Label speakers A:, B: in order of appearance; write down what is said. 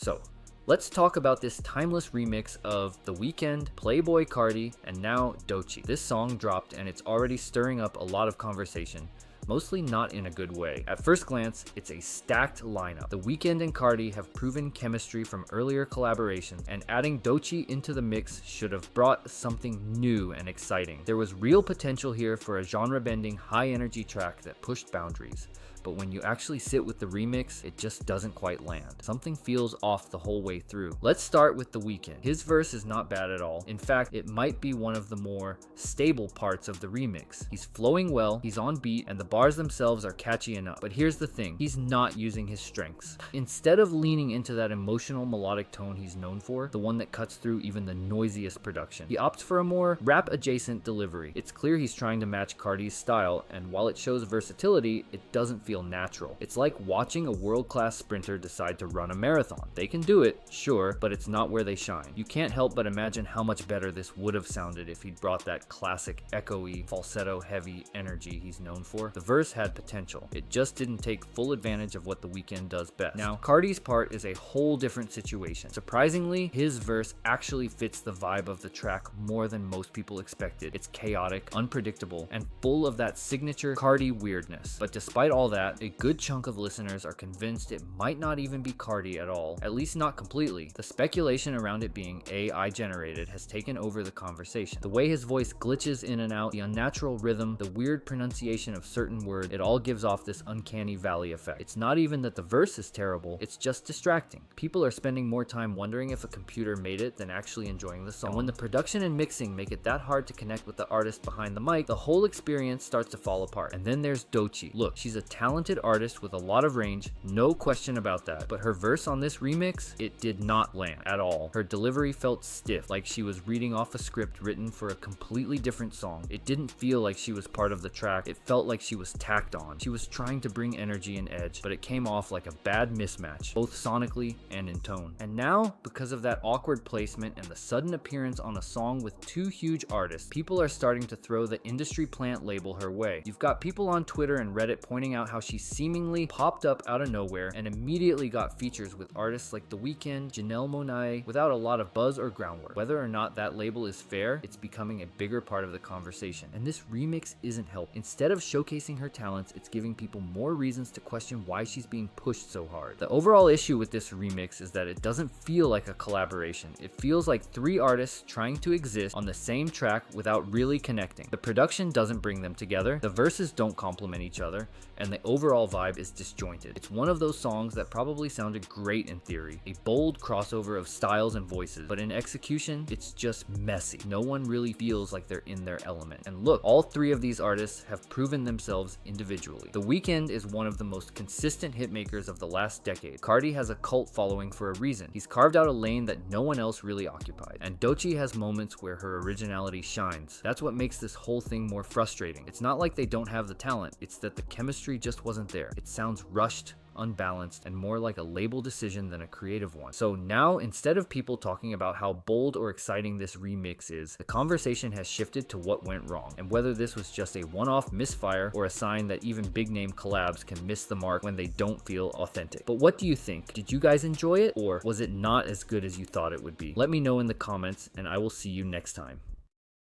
A: So let's talk about this timeless remix of The Weeknd, Playboy Carti, and now Dochii. This song dropped and it's already stirring up a lot of conversation, mostly not in a good way. At first glance, it's a stacked lineup. The Weeknd and Carti have proven chemistry from earlier collaborations, and adding dochii into the mix should have brought something new and exciting. There was real potential here for a genre-bending, high-energy track that pushed boundaries. But when you actually sit with the remix, it just doesn't quite land. Something feels off the whole way through. Let's start with The Weeknd. His verse is not bad at all. In fact, it might be one of the more stable parts of the remix. He's flowing well, he's on beat, and the bars themselves are catchy enough. But here's the thing, he's not using his strengths. Instead of leaning into that emotional melodic tone he's known for, the one that cuts through even the noisiest production, he opts for a more rap-adjacent delivery. It's clear he's trying to match Carti's style, and while it shows versatility, it doesn't feel natural. It's like watching a world-class sprinter decide to run a marathon. They can do it, sure, but it's not where they shine. You can't help but imagine how much better this would have sounded if he'd brought that classic echoey, falsetto-heavy energy he's known for. The verse had potential. It just didn't take full advantage of what The Weeknd does best. Now, Carti's part is a whole different situation. Surprisingly, his verse actually fits the vibe of the track more than most people expected. It's chaotic, unpredictable, and full of that signature Carti weirdness. But despite all that, a good chunk of listeners are convinced it might not even be Carti at all, at least not completely. The speculation around it being AI generated has taken over the conversation. The way his voice glitches in and out, the unnatural rhythm, the weird pronunciation of certain words, it all gives off this uncanny valley effect. It's not even that the verse is terrible, it's just distracting. People are spending more time wondering if a computer made it than actually enjoying the song. And when the production and mixing make it that hard to connect with the artist behind the mic, the whole experience starts to fall apart. And then there's Dochii. Look, she's a talented artist with a lot of range, no question about that, but her verse on this remix, it did not land at all. Her delivery felt stiff, like she was reading off a script written for a completely different song. It didn't feel like she was part of the track, it felt like she was tacked on. She was trying to bring energy and edge, but it came off like a bad mismatch, both sonically and in tone. And now, because of that awkward placement and the sudden appearance on a song with two huge artists, people are starting to throw the industry plant label her way. You've got people on Twitter and Reddit pointing out how she seemingly popped up out of nowhere and immediately got features with artists like The Weeknd, Janelle Monáe, without a lot of buzz or groundwork. Whether or not that label is fair, it's becoming a bigger part of the conversation. And this remix isn't helping. Instead of showcasing her talents, it's giving people more reasons to question why she's being pushed so hard. The overall issue with this remix is that it doesn't feel like a collaboration. It feels like three artists trying to exist on the same track without really connecting. The production doesn't bring them together, the verses don't complement each other, and the overall vibe is disjointed. It's one of those songs that probably sounded great in theory, a bold crossover of styles and voices, but in execution, it's just messy. No one really feels like they're in their element. And look, all three of these artists have proven themselves individually. The Weeknd is one of the most consistent hitmakers of the last decade. Carti has a cult following for a reason. He's carved out a lane that no one else really occupied. And Dochii has moments where her originality shines. That's what makes this whole thing more frustrating. It's not like they don't have the talent, it's that the chemistry just wasn't there. It sounds rushed, unbalanced, and more like a label decision than a creative one. So now, instead of people talking about how bold or exciting this remix is, the conversation has shifted to what went wrong, and whether this was just a one-off misfire or a sign that even big-name collabs can miss the mark when they don't feel authentic. But what do you think? Did you guys enjoy it, or was it not as good as you thought it would be? Let me know in the comments, and I will see you next time.